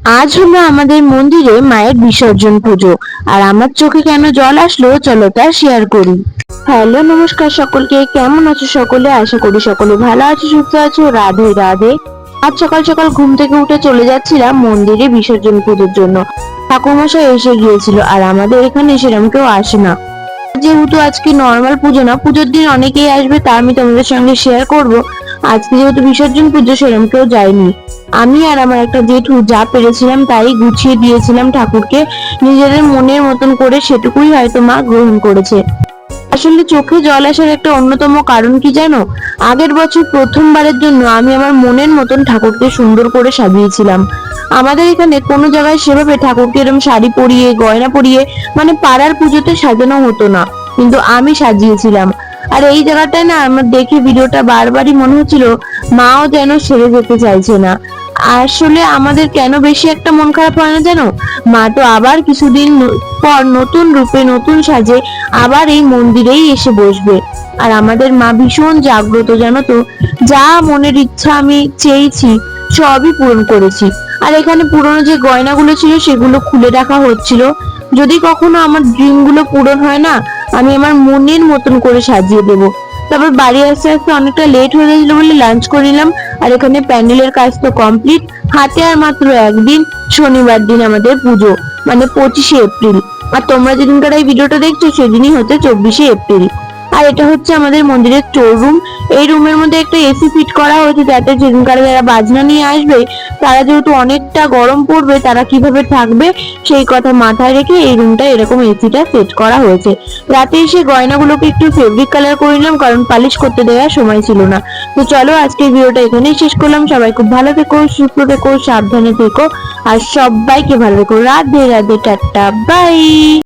আজ হলো আমাদের মন্দিরে মায়ের বিসর্জন পুজো। আর আমার চোখে কেন জল আসলো, চলো তা শেয়ার করি। হ্যালো, নমস্কার সকলকে। কেমন আছো সকলে? আশা করি সকলে ভালো আছো, সুস্থ আছো। রাধে রাধে। আজ সকাল সকাল ঘুম থেকে উঠে চলে যাচ্ছিলাম মন্দিরে বিসর্জন পুজোর জন্য। ঠাকুরমশাই এসে গিয়েছিল, আর আমাদের এখানে সেরকম কেউ আসে না। যেহেতু আজকে নর্মাল পুজো না, পুজোর দিন অনেকেই আসবে, তা আমি তোমাদের সঙ্গে শেয়ার করব। আজকে যেহেতু বিসর্জন পুজো, সেরকম কেউ যায়নি। আমি আর আমার একটা জেঠু যা পেরেছিলাম তাই গুছিয়ে দিয়েছিলাম ঠাকুরকে, নিজেদের মনের মতন করে। সেটুকুই হয়তো মা গ্রহণ করেছে। আসলে চোখে জল আসার একটা অন্যতম কারণ কি জানো? আগের বছর প্রথমবারের জন্য আমি আমার মনের মতন ঠাকুরকে সুন্দর করে সাজিয়েছিলাম। আমাদের এখানে কোনো জায়গায় সেভাবে ঠাকুরকে এরকম শাড়ি পরিয়ে গয়না পরিয়ে, মানে পাড়ার পুজোতে সাজানো হতো না, কিন্তু আমি সাজিয়েছিলাম। আর এই জায়গাটায় না, আমার দেখে ভিডিওটা বারবারই মনে হচ্ছিল মাও যেন সেরে যেতে চাইছে না। আসলে আমাদের কেন বেশি একটা মন খারাপ হয় না জানো? মা তো আবার কিছুদিন পর নতুন রূপে নতুন সাজে আবার এই মন্দিরেই এসে বসবে। আর আমাদের মা ভীষণ জাগ্রত, জানো তো। যা মনের ইচ্ছা আমি চেয়েছি সবই পূরণ করেছি। আর এখানে পুরনো যে গয়নাগুলো ছিল সেগুলো খুলে রাখা হচ্ছিল। যদি কখনো আমার ড্রিম গুলো পূরণ হয় না, আমি আমার মনের মতন করে সাজিয়ে দেবো। তারপর বাড়ি আসতে আসতে অনেকটা লেট হয়ে গেছিল বলে লাঞ্চ করে নিলাম। আর এখানে প্যান্ডেলের কাজ তো কমপ্লিট। হাতে আর মাত্র একদিন, শনিবার দিন আমাদের পুজো, মানে 25শে এপ্রিল। আর তোমরা যেদিনকার এই ভিডিওটা দেখছো সেদিনই হচ্ছে 24শে এপ্রিল। আর এটা হচ্ছে আমাদের মন্দিরের স্টোর রুম। এই রুমের মধ্যে একটা এসি ফিট করা হয়েছে, যাতে যেদিনকার যারা বাজনা নিয়ে আসবে, তারা যেহেতু অনেকটা গরম পড়বে, তারা কিভাবে থাকবে সেই কথা মাথায় রেখে এই রুমটা এরকম এসিটা সেট করা হয়েছে। রাতে এসে গয়নাগুলোকে একটু ফেব্রিক কালার করে নিলাম, কারণ পালিশ করতে দেওয়ার সময় ছিল না। তো চলো, আজকের ভিডিওটা এখানেই শেষ করলাম। সবাই খুব ভালো থেকো, সুস্থ থেকো, সাবধানে থেকো। আর সবাইকে ভালো থেকো। Radhe Radhe, tata, by.